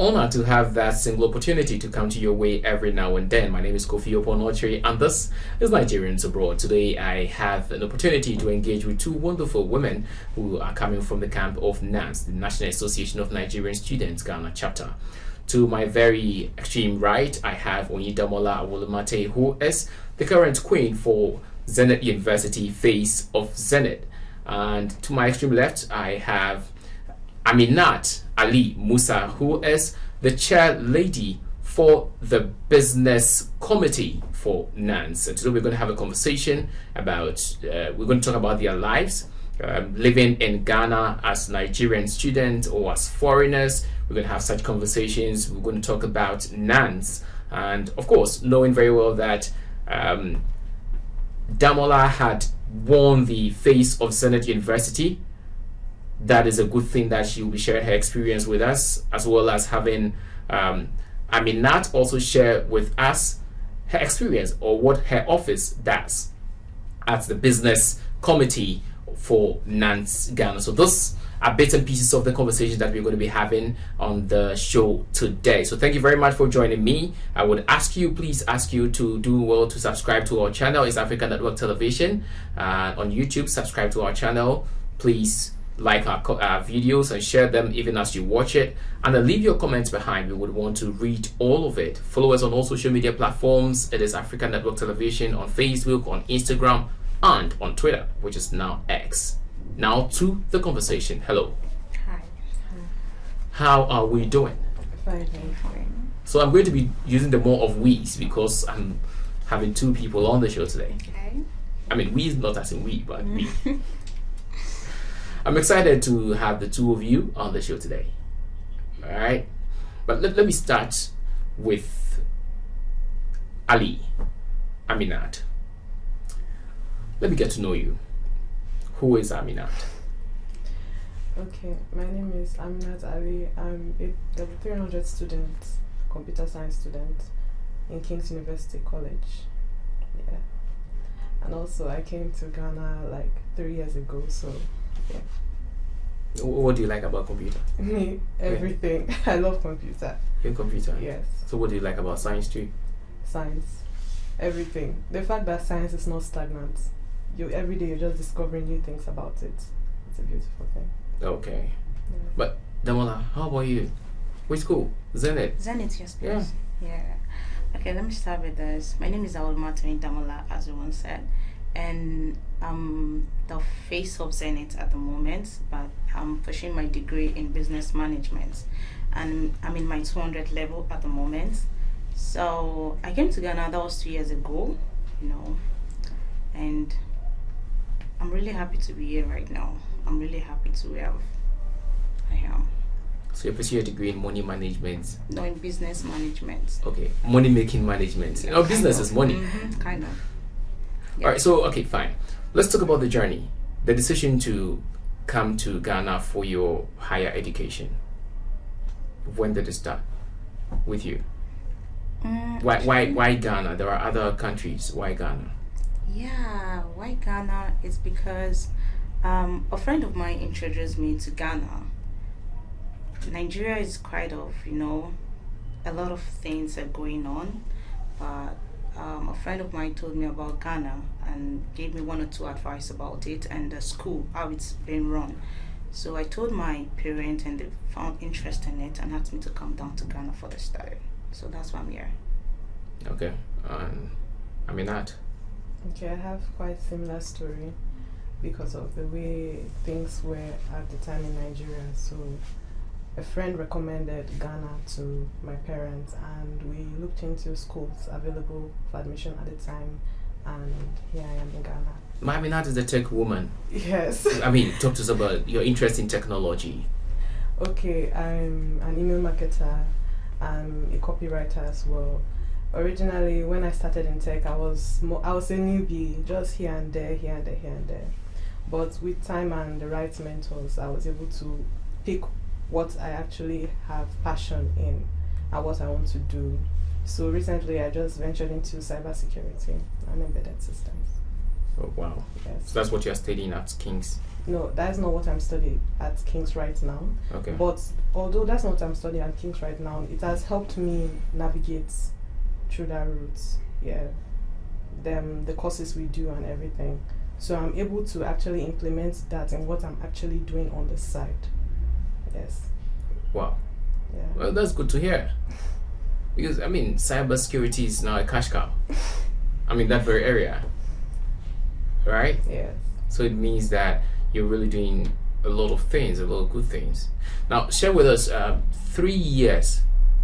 honor to have that single opportunity to come to your way every now and then. My name is Kofi Oponoche, and this is Nigerians Abroad. Today, I have an opportunity to engage with two wonderful women who are coming from the camp of NANS, the National Association of Nigerian Students, Ghana chapter. To my very extreme right, I have Onyidamola Awolumate, who is the current queen for Zenith University Face of Zenith. And to my extreme left, I have Aminat Ali Musa, who is the chair lady for the business committee for NANS. And today we're going to have a conversation about, we're going to talk about their lives, living in Ghana as Nigerian students or as foreigners. We're going to have such conversations. We're going to talk about NANS. And of course, knowing very well that Damola had won the Face of Zenith University, that is a good thing that she will be sharing her experience with us, as well as having Aminat also share with us her experience or what her office does at the business committee for Nans-Ghana. So those are bits and pieces of the conversation that we're going to be having on the show today. So thank you very much for joining me. I would please ask you to do well to subscribe to our channel. It's African Network Television on YouTube. Subscribe to our channel. Please like our videos and share them even as you watch it, and then leave your comments behind. We would want to read all of it. Follow us on all social media platforms. It is African Network Television on Facebook, on Instagram, and on Twitter, which is now X. Now to the conversation. Hello. Hi. How are we doing? Fine. So I'm going to be using the more of we's because I'm having two people on the show today. Okay. I mean, we is not as in we, but we. I'm excited to have the two of you on the show today. All right. But let me start with Ali Aminat. Let me get to know you. Who is Aminat? Okay, my name is Aminat Ali. I'm a level 300 student, computer science student in King's University College. Yeah. And also I came to Ghana like 3 years ago, so yeah. What do you like about computer? Me, everything. Yeah. I love computer. Your computer? Yes. So what do you like about science too? Science. Everything. The fact that science is not stagnant. Every day you're just discovering new things about it. It's a beautiful thing. Okay. Yeah. But Damola, how about you? Which school? Zenith? Zenith, yes, please. Yeah. Okay, let me start with this. My name is Awolumate Damola, as you once said, and I'm the face of Zenith at the moment, but I'm pursuing my degree in business management, and I'm in my 200 level at the moment. So I came to Ghana, that was 2 years ago, and I'm really happy to be here right now. I'm really happy to where I am. So you pursue a degree in money management? No, in business management. Okay, money making management. Business is money. Kind of. Yeah. All right, so okay, fine. Let's talk about the journey, the decision to come to Ghana for your higher education. When did it start with you? Why Ghana? There are other countries. Why Ghana? Yeah, why Ghana is because a friend of mine introduced me to Ghana. Nigeria is quite of, a lot of things are going on, but a friend of mine told me about Ghana and gave me one or two advice about it and the school, how it's been run. So I told my parents and they found interest in it and asked me to come down to Ghana for the study. So that's why I'm here. Okay, Aminat. Okay, I have quite similar story because of the way things were at the time in Nigeria. So a friend recommended Ghana to my parents and we looked into schools available for admission at the time, and here I am in Ghana. Aminat is a tech woman. Yes. I mean, talk to us about your interest in technology. Okay, I'm an email marketer. I'm a copywriter as well. Originally, when I started in tech, I was a newbie, just here and there. But with time and the right mentors, I was able to pick what I actually have passion in and what I want to do. So recently, I just ventured into cybersecurity and embedded systems. Oh, wow. Yes. So that's what you're studying at King's. No, that's not what I'm studying at King's right now. Okay. But although that's not what I'm studying at King's right now, it has helped me navigate through that route. Yeah. The courses we do and everything. So I'm able to actually implement that in what I'm actually doing on the side. Yes. Wow. Yeah. Well, that's good to hear. Because, I mean, cybersecurity is now a cash cow. I mean, that very area. Right? Yes. So it means that you're really doing a lot of things, a lot of good things. Now, share with us 3 years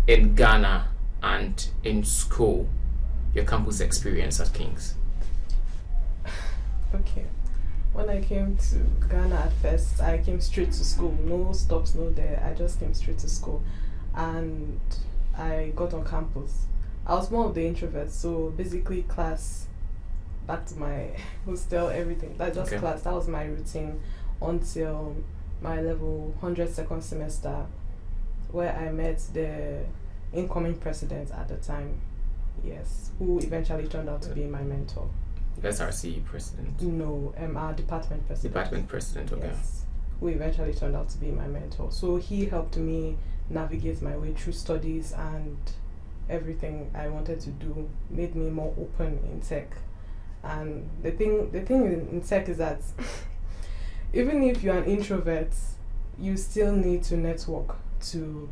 in Ghana and in school, your campus experience at King's. Okay. When I came to Ghana at first, I came straight to school. No stops, no there. I just came straight to school. And I got on campus. I was more of the introvert, so basically class, back to my hostel, everything. That just Okay. class. That was my routine until my level 100 second semester, where I met the incoming president at the time. Yes, who eventually turned out to be my mentor. SRC president. No, our department president. Department president, okay. Yes, who eventually turned out to be my mentor. So he helped me navigate my way through studies and everything I wanted to do, made me more open in tech. And the thing in tech is that even if you're an introvert, you still need to network to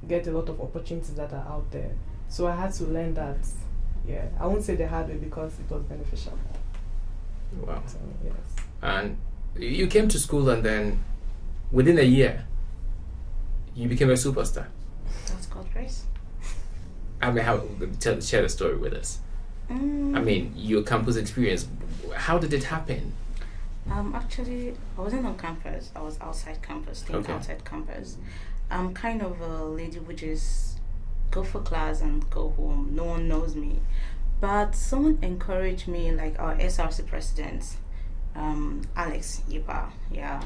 get a lot of opportunities that are out there. So I had to learn that. Yeah, I won't say the hard way because it was beneficial. Wow. So, yes. And you came to school and within a year, you became a superstar. That's God's grace. I mean, share the story with us. I mean, your campus experience, how did it happen? Actually, I wasn't on campus. I was outside campus, staying Okay. outside campus. I'm kind of a lady which is go for class and go home. No one knows me. But someone encouraged me, like our SRC president, Alex Yipa. Yeah.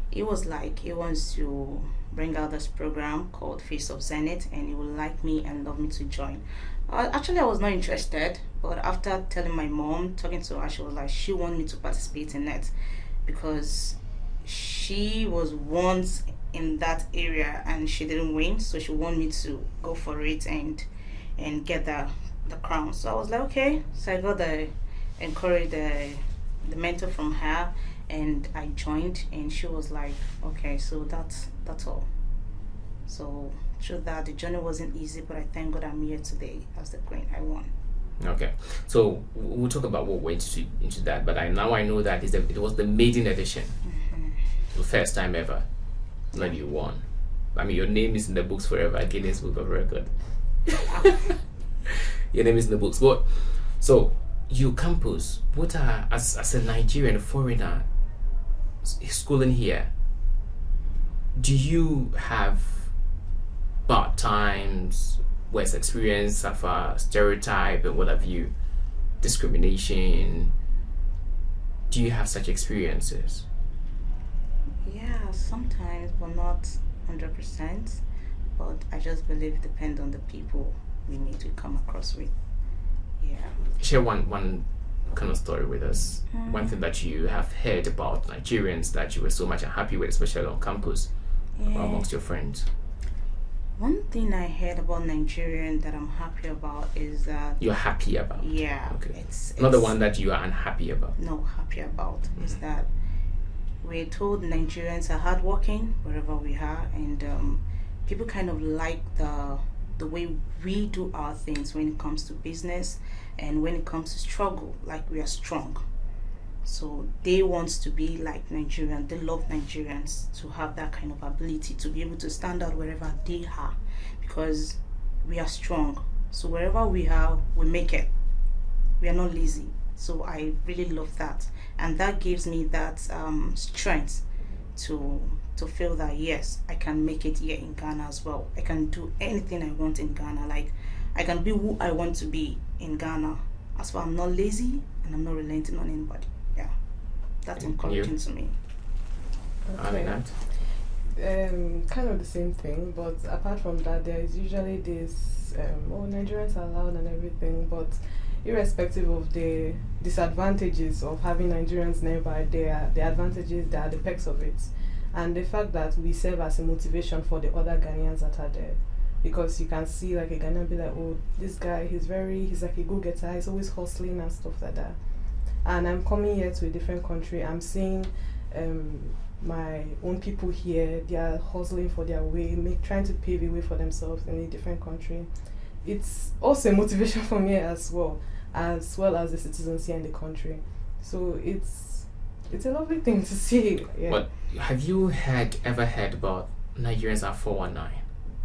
He was like, he wants to bring out this program called Face of Zenith, and he would like me and love me to join. Actually, I was not interested, but after telling my mom, talking to her, she was like, she wanted me to participate in it because she was once in that area and she didn't win, so she wanted me to go for it and get the crown. So I was like, okay. So I got the mentor from her, and I joined, and she was like, okay, so that's all. So through that, the journey wasn't easy, but I thank God I'm here today as the queen. I won. Okay, so we'll talk about what went into that, but now I know that it was the maiden edition, the first time ever that you won. I mean, your name is in the books forever, Guinness Book of Record. Your name is in the books. But so your campus, what are as a Nigerian foreigner schooling here? Do you have bad times, worst experience of a stereotype, and what have you, discrimination? Do you have such experiences? Yeah, sometimes, but not 100%. But I just believe it depends on the people we need to come across with. Yeah. Share one kind of story with us. One thing that you have heard about Nigerians that you were so much unhappy with, especially on campus, or amongst your friends. One thing I heard about Nigerian that I'm happy about is that You're happy about. yeah, Okay. it's Not the one that you are unhappy about. no happy about is that we're told Nigerians are hardworking wherever we are, and people kind of like the way we do our things when it comes to business and when it comes to struggle, like we are strong. So they want to be like Nigerians. They love Nigerians to have that kind of ability to be able to stand out wherever they are, because we are strong. So wherever we are, we make it. We are not lazy. So I really love that, and that gives me that strength to feel that yes, I can make it here in Ghana as well. I can do anything I want in Ghana. Like I can be who I want to be in Ghana. As far I'm not lazy and I'm not relenting on anybody. Yeah, that's encouraging to me. I mean that. Kind of the same thing, but apart from that, there is usually this Nigerians are loud and everything, but irrespective of the disadvantages of having Nigerians nearby, there are the advantages, there are the perks of it. And the fact that we serve as a motivation for the other Ghanaians that are there. Because you can see like a Ghanaian be like, oh, this guy, he's like a go-getter, he's always hustling and stuff like that. And I'm coming here to a different country, I'm seeing my own people here, they are hustling for their way, trying to pave a way for themselves in a different country. It's also a motivation for me as well as the citizens here in the country. So it's a lovely thing to see. Yeah. But have you ever heard about Nigerians are 419?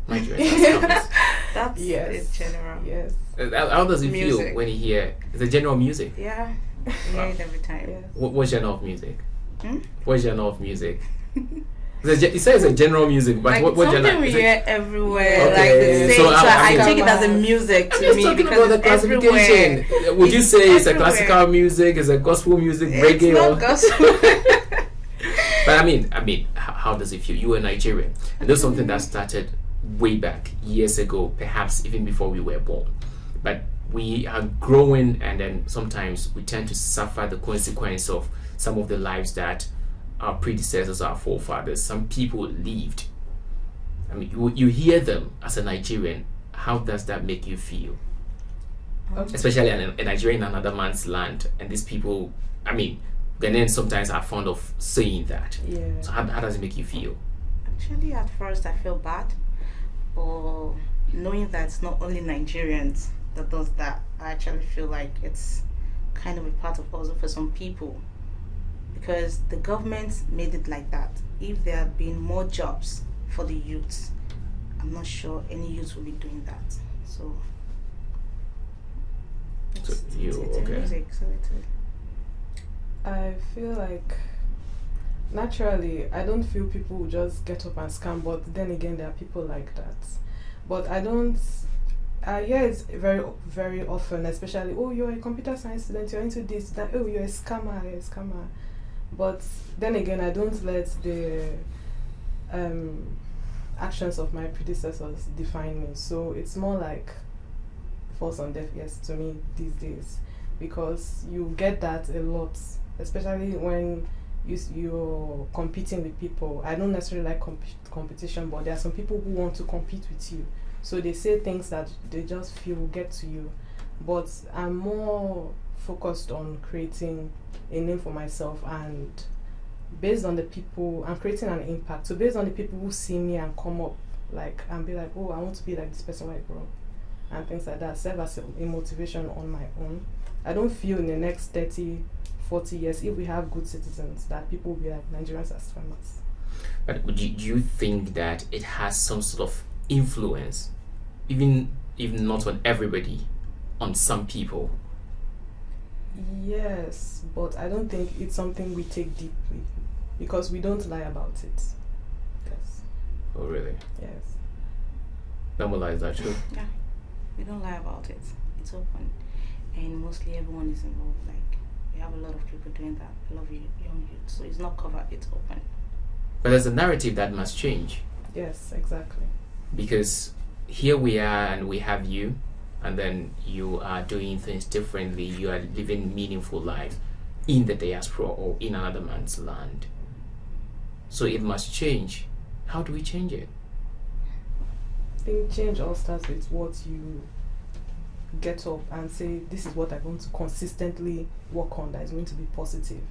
Nigerians are scammers. That's Yes. general. Yes. How does it feel Music. when you hear the general music? Yeah, I hear it every time. Yes. What genre of music? Hmm? What genre of music? It says a general music, but Like what something genre? we Is it- hear everywhere, Okay, like the so same. So I I'm- take it as a music I'm to just me talking because about the it's classification. everywhere. Would you It's say it's a everywhere. classical music? Is it gospel music? It's Reggae? not Or, gospel. but I mean, how does it feel? You were Nigerian, and that's something that started way back years ago, perhaps even before we were born. But we are growing, and then sometimes we tend to suffer the consequence of some of the lives that our predecessors, our forefathers, some people lived. I mean, you hear them as a Nigerian. How does that make you feel? Okay. Especially a Nigerian in another man's land, and these people, I mean, Ghanaians sometimes are fond of saying that. Yeah. So how does it make you feel? Actually, at first I feel bad, but knowing that it's not only Nigerians that does that, I actually feel like it's kind of a part of also for some people, because the government made it like that. If there had been more jobs for the youths, I'm not sure any youth will be doing that. So So you it's okay? music, so it's I feel like naturally I don't feel people will just get up and scam, but then again there are people like that. But I don't hear it very very often, especially, oh, you're a computer science student, you're into this, that, oh, you're a scammer. But then again I don't let the actions of my predecessors define me. So it's more like falls on deaf ears to me these days, because you get that a lot, especially when you're competing with people. I don't necessarily like competition, but there are some people who want to compete with you, so they say things that they just feel will get to you. But I'm more focused on creating a name for myself, and based on the people, I'm creating an impact. So based on the people who see me and come up like and be like, oh, I want to be like this person when I grow up, and things like that, serve as a motivation on my own. I don't feel in the next 30-40 years, if we have good citizens, that people will be like, Nigerians are scammers. But do you think that it has some sort of influence, even not on everybody, on some people? Yes, but I don't think it's something we take deeply, because we don't lie about it. Yes. Oh, really? Yes. Namola, is that true? Yeah, we don't lie about it. It's open, and mostly everyone is involved. Like, we have a lot of people doing that, a lot of young youth. So it's not covered, it's open. But there's a narrative that must change, Yes, exactly. because here we are and we have you, and then you are doing things differently. You are living meaningful life in the diaspora or in another man's land. So it must change. How do we change it? I think change all starts with what you get up and say, this is what I'm going to consistently work on that is going to be positive.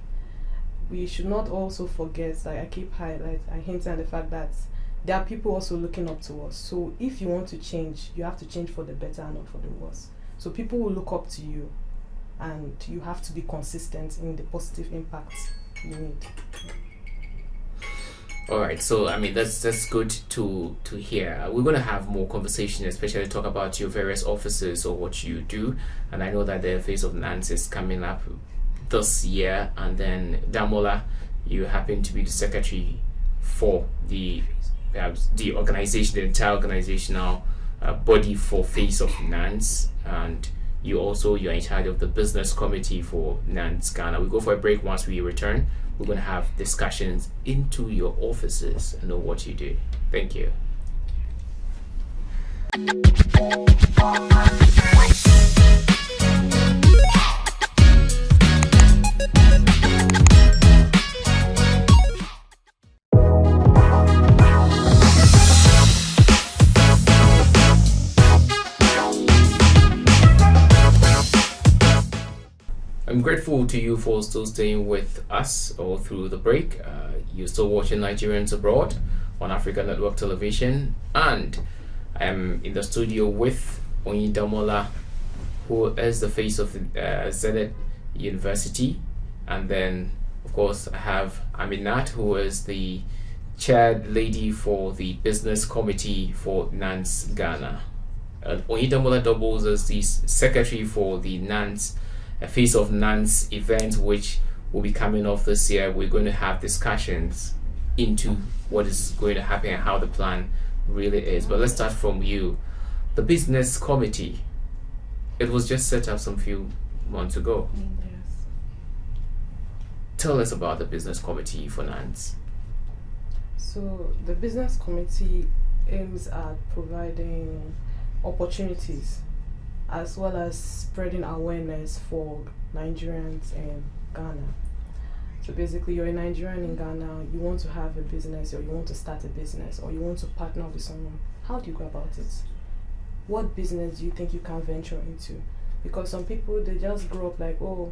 We should not also forget, like I keep hinting at the fact that there are people also looking up to us. So if you want to change, you have to change for the better and not for the worse. So people will look up to you, and you have to be consistent in the positive impact you need. All right, so I mean that's good to hear. We're gonna have more conversation, especially talk about your various offices or what you do. And I know that the Face of Nans is coming up this year, and then Damola, you happen to be the secretary for the organization, the entire organizational body for Face of Nans, and you're in charge of the business committee for Nans-Ghana. We go for a break. Once we return, we're going to have discussions into your offices and know what you do. Thank you. grateful to you for still staying with us all through the break. You're still watching Nigerians Abroad on Africa Network Television, and I am in the studio with Oyedamola, who is the face of Zenith University, and then of course I have Aminat, who is the chair lady for the business committee for Nans-Ghana. Oyedamola doubles as the secretary for the Face of Nans event, which will be coming off this year. We're going to have discussions into what is going to happen and how the plan really is. But let's start from you. The business committee, it was just set up some few months ago. Yes. Tell us about the business committee for Nans. So the business committee aims at providing opportunities as well as spreading awareness for Nigerians in Ghana. So basically, you're a Nigerian in Ghana, you want to have a business, or you want to start a business, or you want to partner with someone. How do you go about it? What business do you think you can venture into? Because some people, they just grow up like, oh,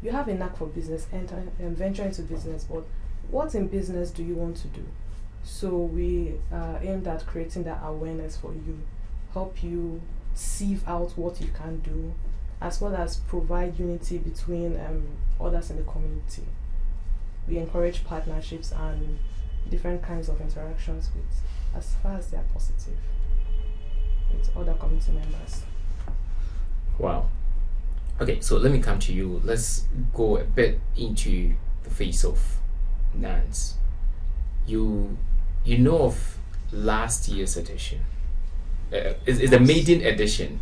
you have a knack for business, enter and venture into business, but what in business do you want to do? So we aimed at creating that awareness for you, help you sieve out what you can do, as well as provide unity between others in the community. We encourage partnerships and different kinds of interactions with, as far as they are positive, with other community members. Wow. Okay, so let me come to you. Let's go a bit into the face of Nans. You know of last year's edition. Is the maiden edition?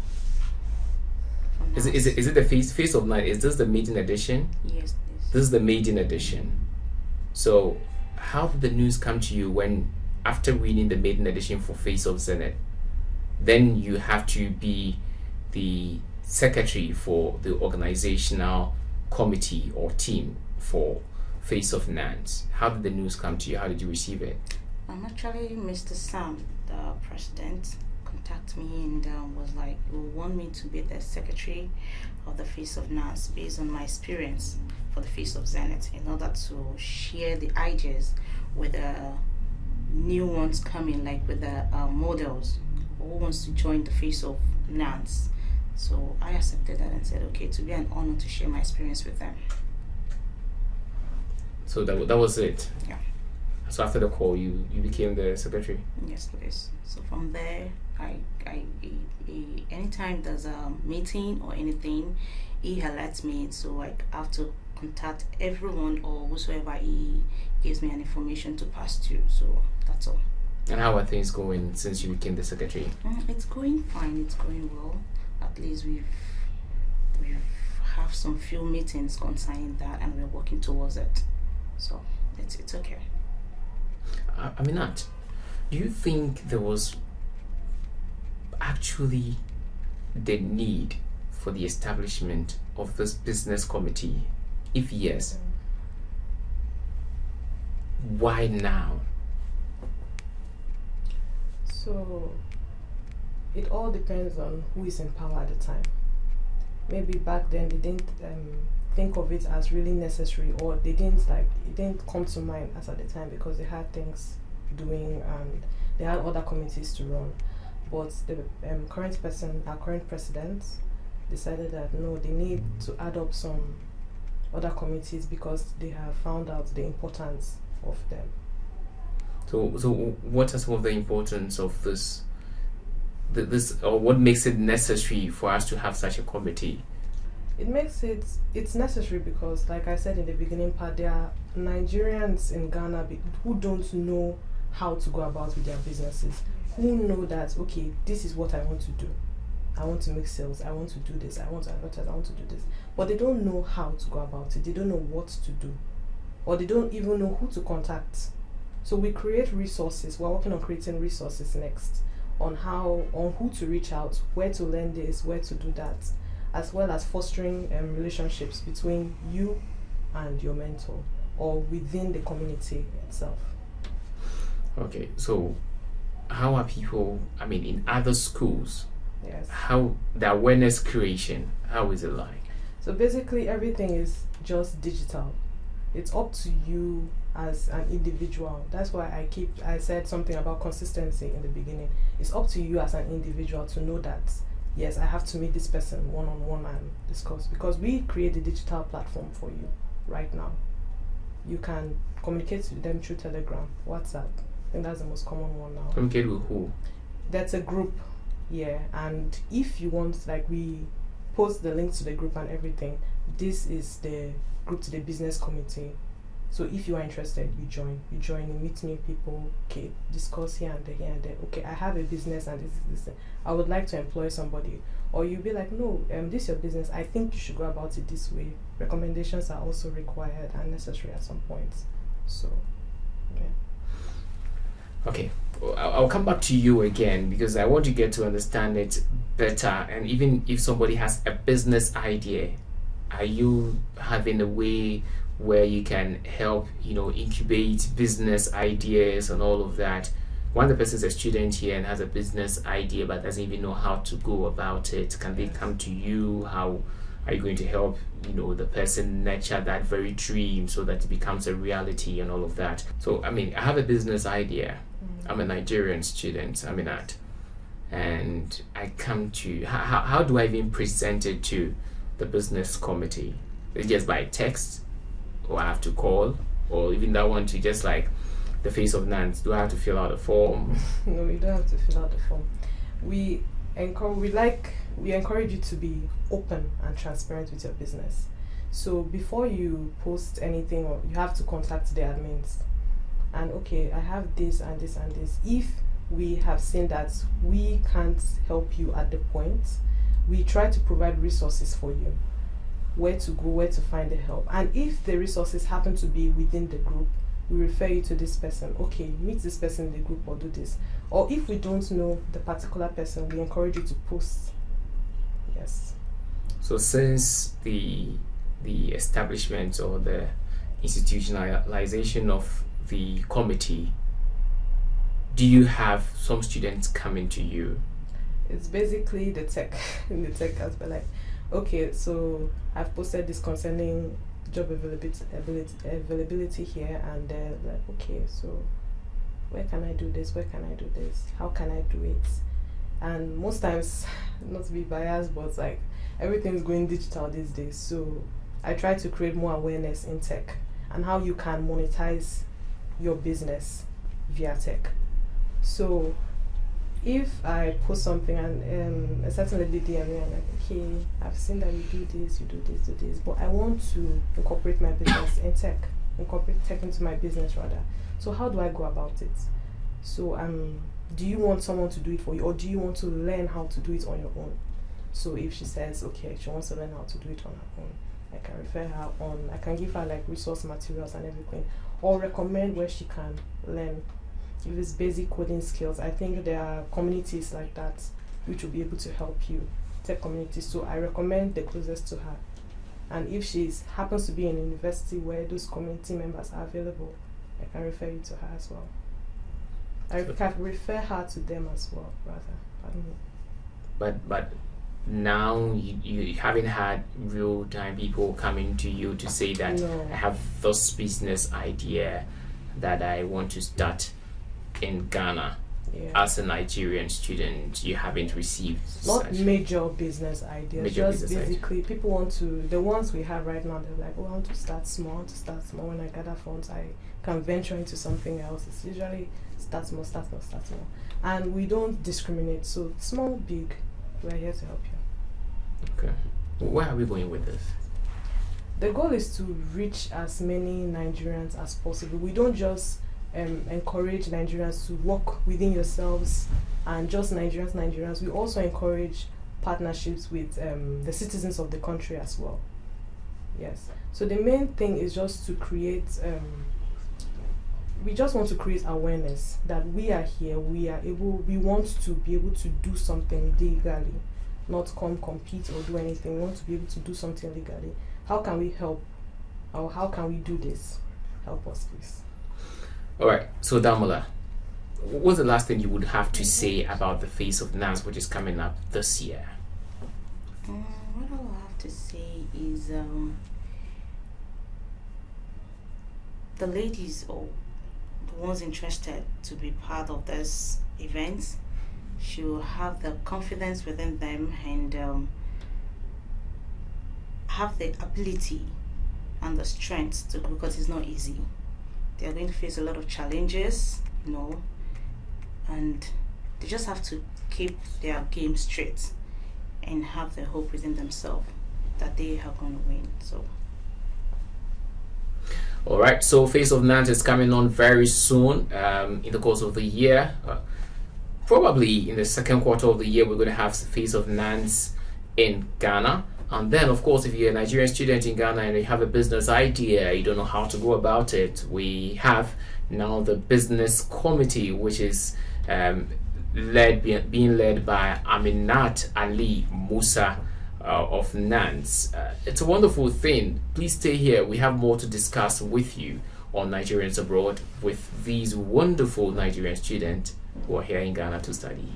Is it the face of Nans? Is this the maiden edition? Yes, please. This is the maiden edition. So, how did the news come to you when, after winning the maiden edition for Face of Zenith, then you have to be the secretary for the organizational committee or team for Face of Nans? How did the news come to you? How did you receive it? Actually, Mr. Sam, the president, contacted me and was like, "You want me to be the secretary of the Face of Nans based on my experience for the Face of Zenith, in order to share the ideas with the new ones coming, like with the models who wants to join the Face of Nans." So I accepted that and said, okay, to be an honor to share my experience with them. So that was it. Yeah. So after the call, you became the secretary. Yes, please. So from there, I anytime there's a meeting or anything, he alerts me. So I have to contact everyone or whosoever he gives me an information to pass to. So that's all. And how are things going since you became the secretary? It's going fine. It's going well. At least we've have some few meetings concerning that, and we're working towards it. So it's okay. Aminat, do you think there was actually the need for the establishment of this business committee? If yes, why now? So it all depends on who is in power at the time. Maybe back then they didn't think of it as really necessary, or they didn't it didn't come to mind as at the time because they had things doing and they had other committees to run. But the current person, our current president, decided that no, they need to add up some other committees because they have found out the importance of them. So what are some of the importance of this, or what makes it necessary for us to have such a committee? It's necessary because, like I said in the beginning part, there are Nigerians in Ghana who don't know how to go about with their businesses, who know that, okay, this is what I want to do. I want to make sales, I want to do this, I want to advertise, I want to do this. But they don't know how to go about it. They don't know what to do. Or they don't even know who to contact. So we create resources. We're working on creating resources next on who to reach out, where to learn this, where to do that, as well as fostering relationships between you and your mentor or within the community itself. Okay, so how are people, in other schools, Yes. how the awareness creation, how is it like? So basically, everything is just digital. It's up to you as an individual. That's why I said something about consistency in the beginning. It's up to you as an individual to know that, yes, I have to meet this person one-on-one and discuss, because we create a digital platform for you right now. You can communicate with them through Telegram, WhatsApp. I think that's the most common one now. Communicate with who? That's a group, yeah. And if you want, like, we post the link to the group and everything. This is the group to the business committee. So if you are interested, you join, you meet new people, okay, discuss here and there. Okay, I have a business and this. I would like to employ somebody. Or you'll be like, no, this is your business. I think you should go about it this way. Recommendations are also required and necessary at some points. So, yeah. Okay, I'll come back to you again because I want to get to understand it better. And even if somebody has a business idea, are you having a way where you can help, incubate business ideas and all of that? When the person's a student here and has a business idea but doesn't even know how to go about it, can they come to you? How are you going to help, the person nurture that very dream so that it becomes a reality and all of that? So, I have a business idea. I'm a Nigerian student, and I come to, how do I even present it to the business committee? It's just by text, or I have to call, or even that one to just like the face of Nans? Do I have to fill out a form? No, you don't have to fill out the form. We encourage you to be open and transparent with your business. So before you post anything, or you have to contact the admins. And okay, I have this and this and this. If we have seen that we can't help you at the point, we try to provide resources for you, where to go, where to find the help. And if the resources happen to be within the group, we refer you to this person. Okay, meet this person in the group or do this. Or if we don't know the particular person, we encourage you to post. Yes. So since the establishment or the institutionalization of the committee, do you have some students coming to you? It's basically the tech aspect. Like, okay, so I've posted this concerning job availability here, and they're like, okay, so where can I do this? Where can I do this? How can I do it? And most times, not to be biased, but like everything's going digital these days. So I try to create more awareness in tech and how you can monetize your business via tech. So if I post something and a certain lady DM me, I'm like, okay, I've seen that you do this, but I want to incorporate my business in tech, incorporate tech into my business rather. So how do I go about it? So do you want someone to do it for you, or do you want to learn how to do it on your own? So if she says, okay, she wants to learn how to do it on her own, I can refer her on, I can give her like resource materials and everything, or recommend where she can learn. If it's basic coding skills, I think there are communities like that which will be able to help you, tech communities. So I recommend the closest to her. And if she happens to be in a university where those community members are available, I can refer you to her as well. I can refer her to them as well, rather. I don't know. But now you haven't had real-time people coming to you to say that No. I have this business idea that I want to start in Ghana. Yeah. As a Nigerian student, you haven't received Not such major business ideas, Major just business basically people want to, the ones we have right now, they're like, oh, I want to start small. When I gather funds, I can venture into something else. It's usually start small. And we don't discriminate, so small, big, we're here to help you. Okay. Where are we going with this? The goal is to reach as many Nigerians as possible. We don't just encourage Nigerians to work within yourselves and just Nigerians. We also encourage partnerships with the citizens of the country as well. Yes. So the main thing is just to create, we just want to create awareness that we are here, we want to be able to do something legally, not compete or do anything. We want to be able to do something legally. How can we help? Or how can we do this? Help us, please. All right. So Damola, what's the last thing you would have to say about the Face of Nans, which is coming up this year? What I'll have to to say is the ladies or the ones interested to be part of this event should have the confidence within them and have the ability and the strength to, because it's not easy. They are going to face a lot of challenges, and they just have to keep their game straight and have the hope within themselves that they are going to win. So all right, so Face of Nans is coming on very soon in the course of the year. Probably in the second quarter of the year, we're going to have Face of Nans in Ghana. And then, of course, if you're a Nigerian student in Ghana and you have a business idea, you don't know how to go about it, we have now the business committee, which is being led by Aminat Ali Musa of Nans. It's a wonderful thing. Please stay here. We have more to discuss with you on Nigerians abroad with these wonderful Nigerian students who are here in Ghana to study.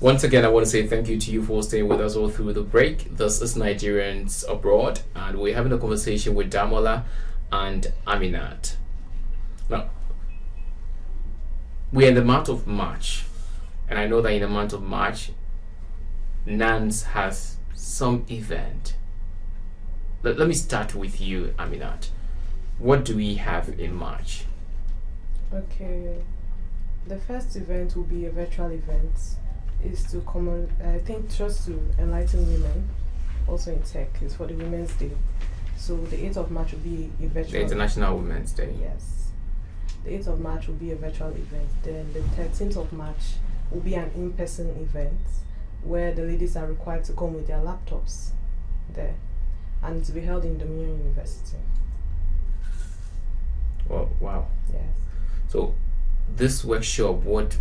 Once again, I want to say thank you to you for staying with us all through the break. This is Nigerians Abroad, and we're having a conversation with Damola and Aminat. Now, we're in the month of March, and I know that in the month of March, Nans has some event. Let me start with you, Aminat. What do we have in March? Okay, the first event will be a virtual event. Is to just to enlighten women, also in tech, is for the Women's Day. So the 8th of March will be a virtual. The International Women's Day. Yes. The 8th of March will be a virtual event. Then the 13th of March will be an in-person event where the ladies are required to come with their laptops there, and to be held in Dominion University. Oh, wow. Yes. So this workshop, what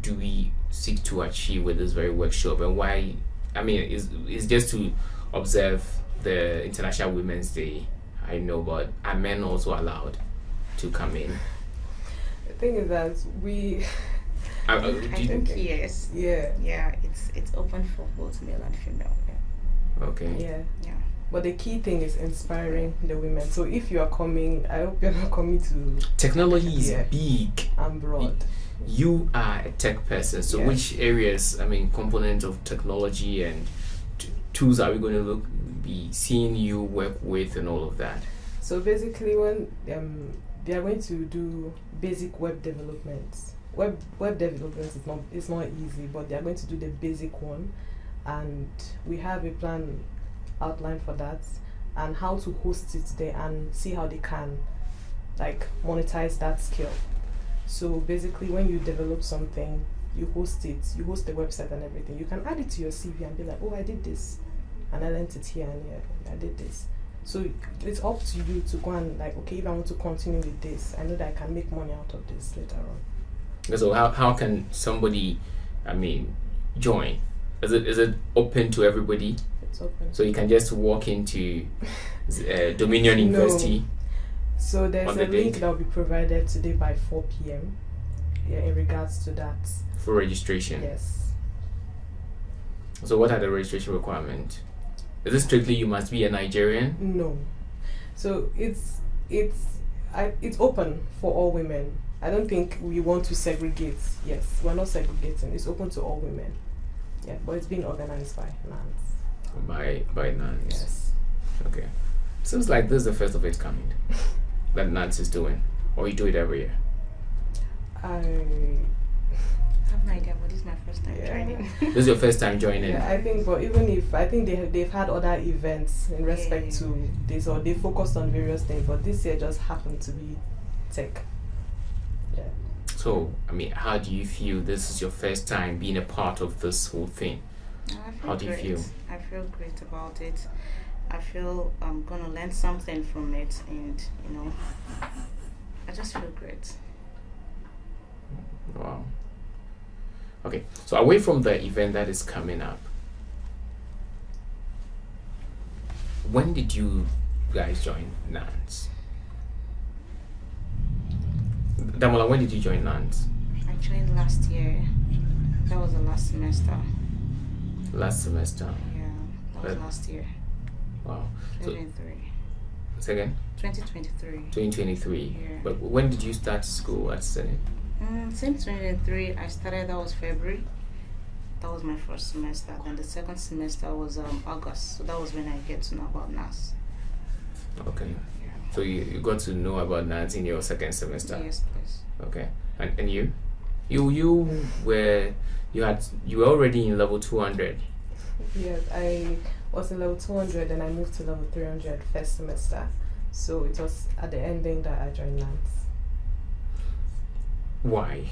do we seek to achieve with this very workshop, and why? I mean, it's just to observe the International Women's Day, I know, but are men also allowed to come in? The thing is that we I think yes. Yeah. It's open for both male and female. Yeah. Okay. Yeah. But the key thing is inspiring the women. So if you are coming, I hope you're not coming to technology is big and broad. You are a tech person, so which areas, components of technology and tools are we going to be seeing you work with and all of that? So basically, when they are going to do basic web development. Web development is not easy, but they are going to do the basic one, and we have a plan outline for that and how to host it there and see how they can monetize that skill. So basically, when you develop something, you host it, you host the website and everything. You can add it to your CV and be like, oh, I did this and I learned it here and here, I did this. So it's up to you to go and okay, if I want to continue with this, I know that I can make money out of this later on. So how can somebody join? Is it open to everybody? It's open. So you can just walk into Dominion University. So there's a link that will be provided today by 4 p.m. in regards to that. For registration? Yes. So what are the registration requirements? Is it strictly you must be a Nigerian? No. So it's open for all women. I don't think we want to segregate. Yes, we're not segregating. It's open to all women. Yeah, but it's being organized by Nans. By Nans? Yes. Okay. Seems like this is the first of its kind that Nans is doing. Or you do it every year? I have no idea, but this is my first time joining. This is your first time joining? Yeah, I think, but even if, I think they've had other events in respect to this, or they focused on various things, but this year just happened to be tech. Yeah. So, how do you feel this is your first time being a part of this whole thing? How do you feel? I feel great about it. I feel I'm gonna learn something from it, and I just feel great. Wow. Okay, so away from the event that is coming up, when did you guys join Nans? Damola, when did you join Nans? I joined last year. That was the last semester. Last semester. Yeah, that was Right. last year. Wow. So, 2023. second? 2023. 2023. Yeah. But when did you start school at Senate? Same 2023. I started. That was February. That was my first semester. Then the second semester was August. So that was when I get to know about NAS. Okay. Yeah. So you got to know about Nans in your second semester. Yes, please. Okay. And you? You were already in level 200. Yes, I was in level 200 and I moved to level 300 first semester. So it was at the ending that I joined Nans. Why?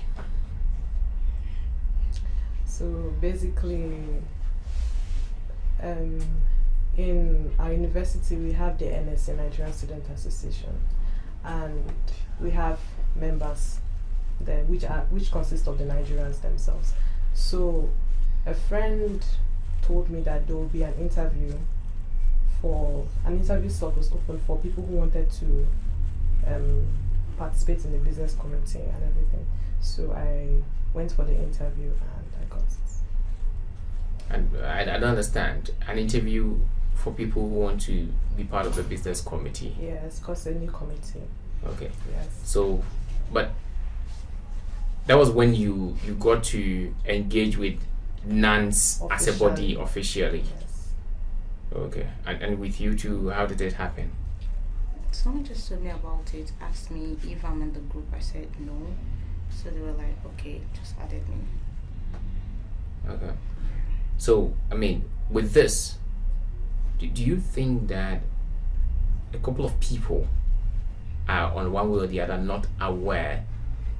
So basically, in our university we have the NSA, Nigerian Student Association, and we have members there which consist of the Nigerians themselves. So a friend told me that there will be an interview slot was open for people who wanted to participate in the business committee and everything. So I went for the interview and I got it. And I don't understand. An interview for people who want to be part of the business committee. Yes, because a new committee. Okay. Yes. So, but that was when you got to engage with Nans as a body officially. Yes. Okay. And with you too, how did it happen? Someone just told me about it, asked me if I'm in the group. I said no. So they were like, okay, just added me. Okay. So, I mean, with this, do you think that a couple of people are on one way or the other not aware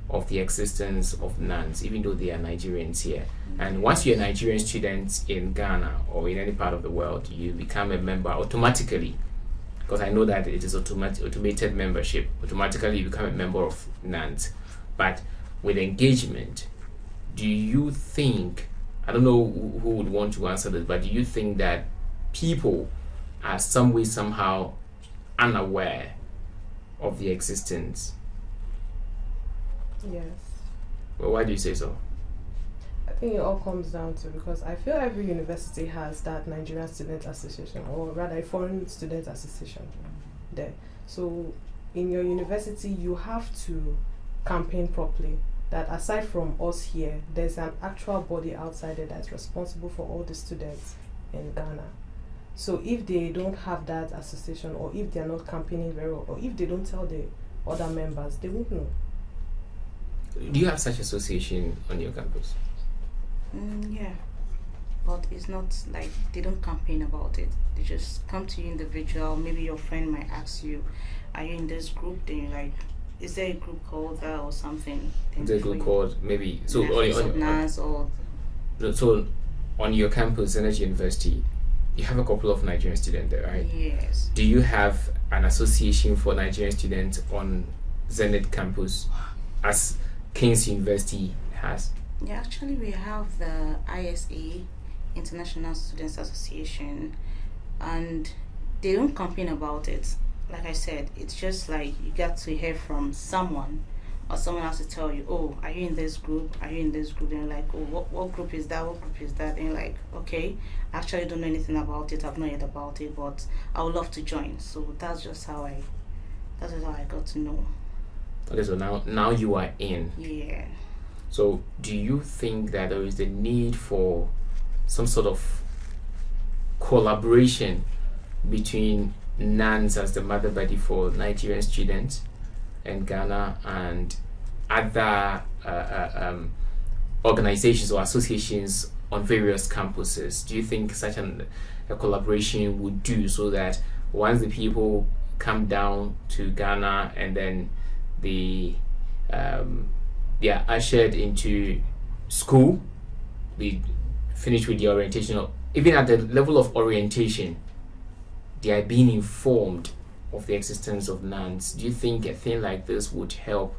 of the existence of Nans, even though they are Nigerians here? And once you're a Nigerian student in Ghana or in any part of the world, you become a member automatically. Because I know that it is automated membership. Automatically, you become a member of Nans. But with engagement, do you think, I don't know who would want to answer this, but do you think that people are some way, somehow unaware of the existence? Yes. Well, why do you say so? I think it all comes down to, because I feel every university has that Nigerian Student Association, or rather a foreign student association there. So in your university you have to campaign properly, that aside from us here, there's an actual body outside there that's responsible for all the students in Ghana. So if they don't have that association, or if they're not campaigning very well, or if they don't tell the other members, they won't know. Do you have such association on your campus? Yeah, but it's not like they don't campaign about it. They just come to you individual. Maybe your friend might ask you, "Are you in this group?" Then you're like, "Is there a group called that or something?" Then Is there a before group you- called maybe so NAS or so on your campus, Energy University, you have a couple of Nigerian students there, right? yes. Do you have an association for Nigerian students on Zenith campus, as King's University has? Yeah, actually, we have the ISA, International Students Association, and they don't campaign about it. Like I said, it's just like you got to hear from someone, or someone has to tell you, "Oh, are you in this group? Are you in this group?" And you're like, "Oh, what group is that? What group is that?" And you're like, "Okay, I actually don't know anything about it. I've not heard about it, but I would love to join." So that's just how I got to know. Okay, so now you are in. Yeah. So do you think that there is the need for some sort of collaboration between NANS as the mother body for Nigerian students in Ghana and other organizations or associations on various campuses? Do you think such a collaboration would do, so that once the people come down to Ghana and then they are ushered into school, they finish with the orientation, or even at the level of orientation, they are being informed of the existence of NANS? Do you think a thing like this would help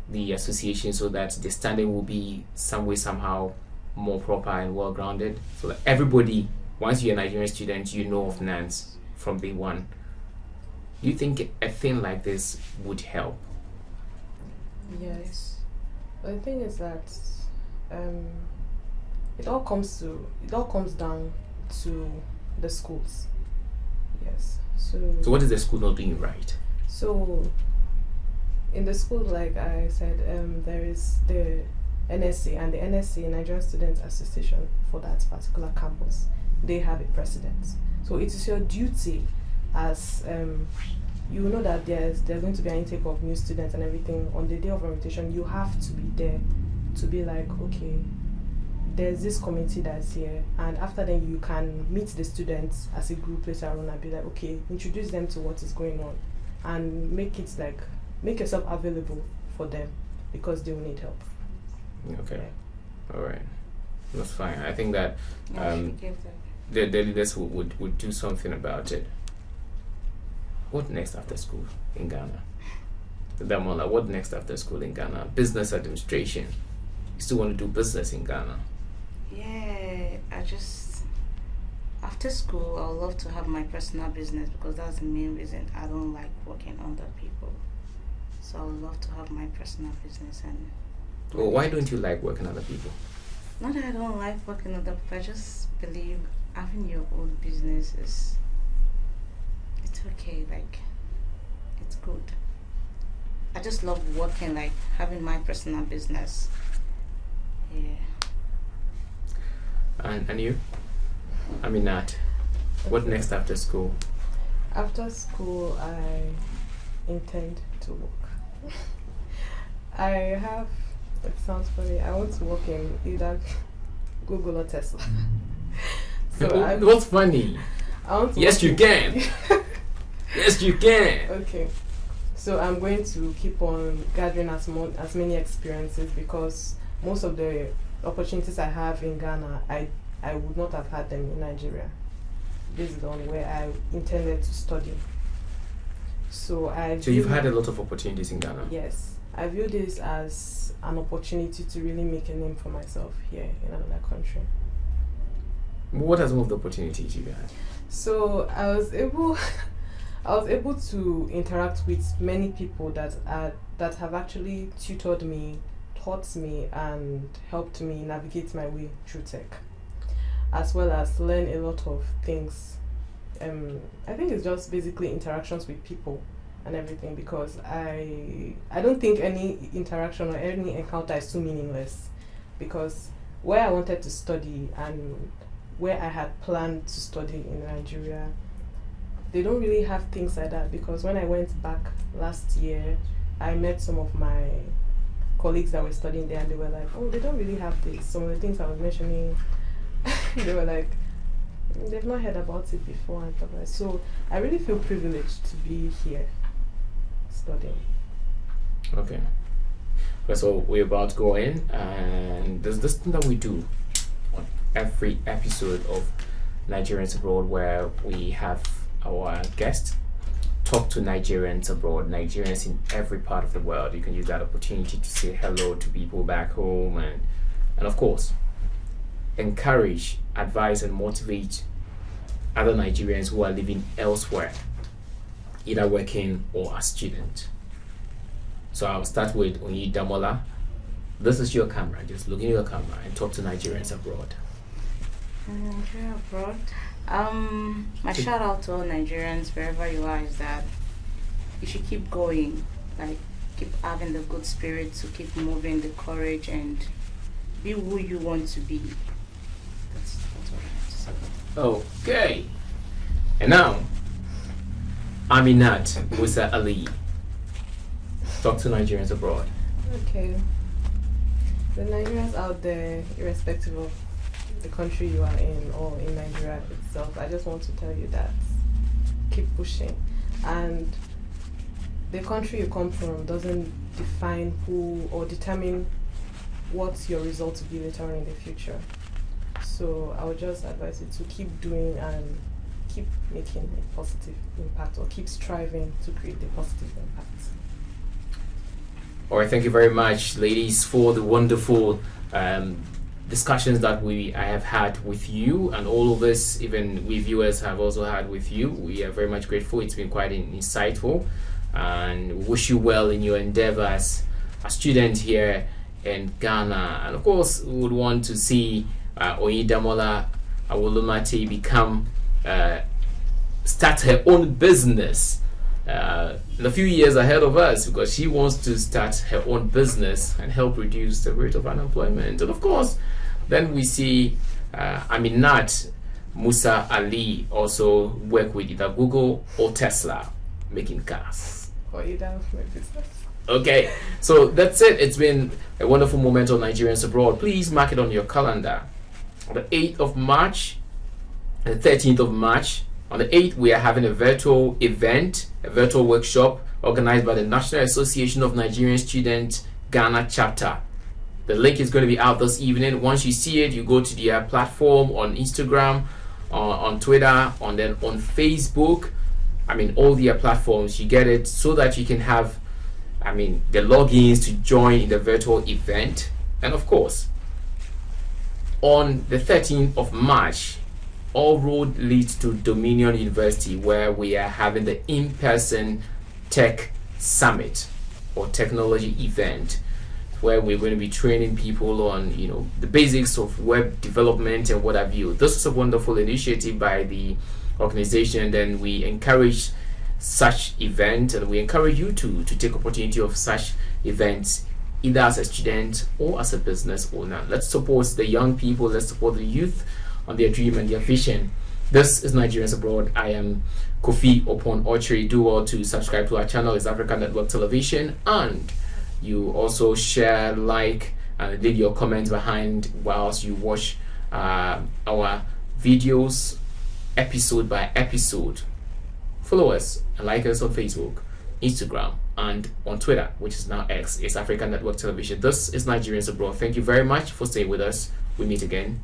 the association so that the standing will be some way, somehow more proper and well grounded? So that everybody, once you're a Nigerian student, you know of NANS from day one. Do you think a thing like this would help? Yes. But the thing is that it all comes down to the schools. Yes. So what is the school not doing right? So in the school, like I said, there is the NSC, and the NSC, Nigerian Students Association, for that particular campus, they have a president. So it is your duty as you know that there's going to be an intake of new students and everything. On the day of orientation, you have to be there to be like, okay, there's this committee that's here, and after then you can meet the students as a group later on and be like, okay, introduce them to what is going on and make yourself available for them because they will need help. Okay. Yeah. All right. That's fine. I think that the leaders would do something about it. What next after school in Ghana? Damola, what next after school in Ghana? Business administration. You still want to do business in Ghana? Yeah, after school, I would love to have my personal business because that's the main reason I don't like working under people. So I would love to have my personal business. And well, why don't you like working under people? Not that I don't like working under people, I just believe having your own business it's okay, like it's good. I just love working, like having my personal business. Yeah. And you? I mean, Nat, what next after school? After school, I intend to work. It sounds funny, I want to work in either Google or Tesla. What's funny? Yes, you can. Yes, you can. Okay. So I'm going to keep on gathering as many experiences because most of the opportunities I have in Ghana, I would not have had them in Nigeria. This is the one where I intended to study. So you've had a lot of opportunities in Ghana? Yes. I view this as an opportunity to really make a name for myself here in another country. What are some of the opportunities you had? So I was able to interact with many people that have actually tutored me, taught me, and helped me navigate my way through tech, as well as learn a lot of things. I think it's just basically interactions with people and everything, because I don't think any interaction or any encounter is too meaningless, because where I wanted to study and where I had planned to study in Nigeria, they don't really have things like that, because when I went back last year, I met some of my colleagues that were studying there and they were like, oh, they don't really have this. Some of the things I was mentioning, they were like, they've not heard about it before and stuff like that. So I really feel privileged to be here studying. Okay. So we're about to go in, and there's this thing that we do on every episode of Nigerians Abroad where we have our guests talk to Nigerians abroad, Nigerians in every part of the world. You can use that opportunity to say hello to people back home and of course encourage, advise and motivate other Nigerians who are living elsewhere, either working or as students. So I'll start with Onyi Damola. This is your camera. Just look in your camera and talk to Nigerians abroad. Nigeria abroad. My shout out to all Nigerians wherever you are is that you should keep going, like keep having the good spirit to keep moving, the courage, and be who you want to be. That's what I have to say. Okay. And now, Aminat Musa Ali. Talk to Nigerians abroad. Okay. The Nigerians out there, irrespective of the country you are in or in Nigeria itself, I just want to tell you that keep pushing. And the country you come from doesn't define who or determine what your results will be later on in the future. So I would just advise you to keep doing and keep making a positive impact, or keep striving to create a positive impact. All right, thank you very much, ladies, for the wonderful discussions that I have had with you, and all of us, even we viewers, have also had with you. We are very much grateful. It's been quite insightful, and wish you well in your endeavor as a student here in Ghana. And of course, we would want to see Oyidamola Awolumati become start her own business in a few years ahead of us, because she wants to start her own business and help reduce the rate of unemployment. And of course, then we see Aminat Musa Ali also work with either Google or Tesla making cars. Or either my business. Okay, so that's it. It's been a wonderful moment on Nigerians Abroad. Please mark it on your calendar. On the 8th of March, the 13th of March, on the 8th, we are having a virtual event, a virtual workshop organized by the National Association of Nigerian Students Ghana chapter. The link is going to be out this evening. Once you see it, you go to their platform on Instagram, on Twitter, and then on Facebook. All their platforms. You get it so that you can have, the logins to join in the virtual event. And of course, on the 13th of March, all road leads to Dominion University, where we are having the in-person tech summit or technology event, where we're going to be training people on the basics of web development and what have you. This is a wonderful initiative by the organization. Then we encourage such event, and we encourage you to take opportunity of such events, either as a student or as a business owner. Let's support the young people, let's support the youth on their dream and their vision. This is Nigerians Abroad. I am Kofi Opon Ochiri. Do well to subscribe to our channel. It's African Network Television, and you also share, like, and leave your comments behind whilst you watch our videos episode by episode. Follow us and like us on Facebook, Instagram, and on Twitter, which is now X. It's African Network Television. This is Nigerians Abroad. Thank you very much for staying with us. We meet again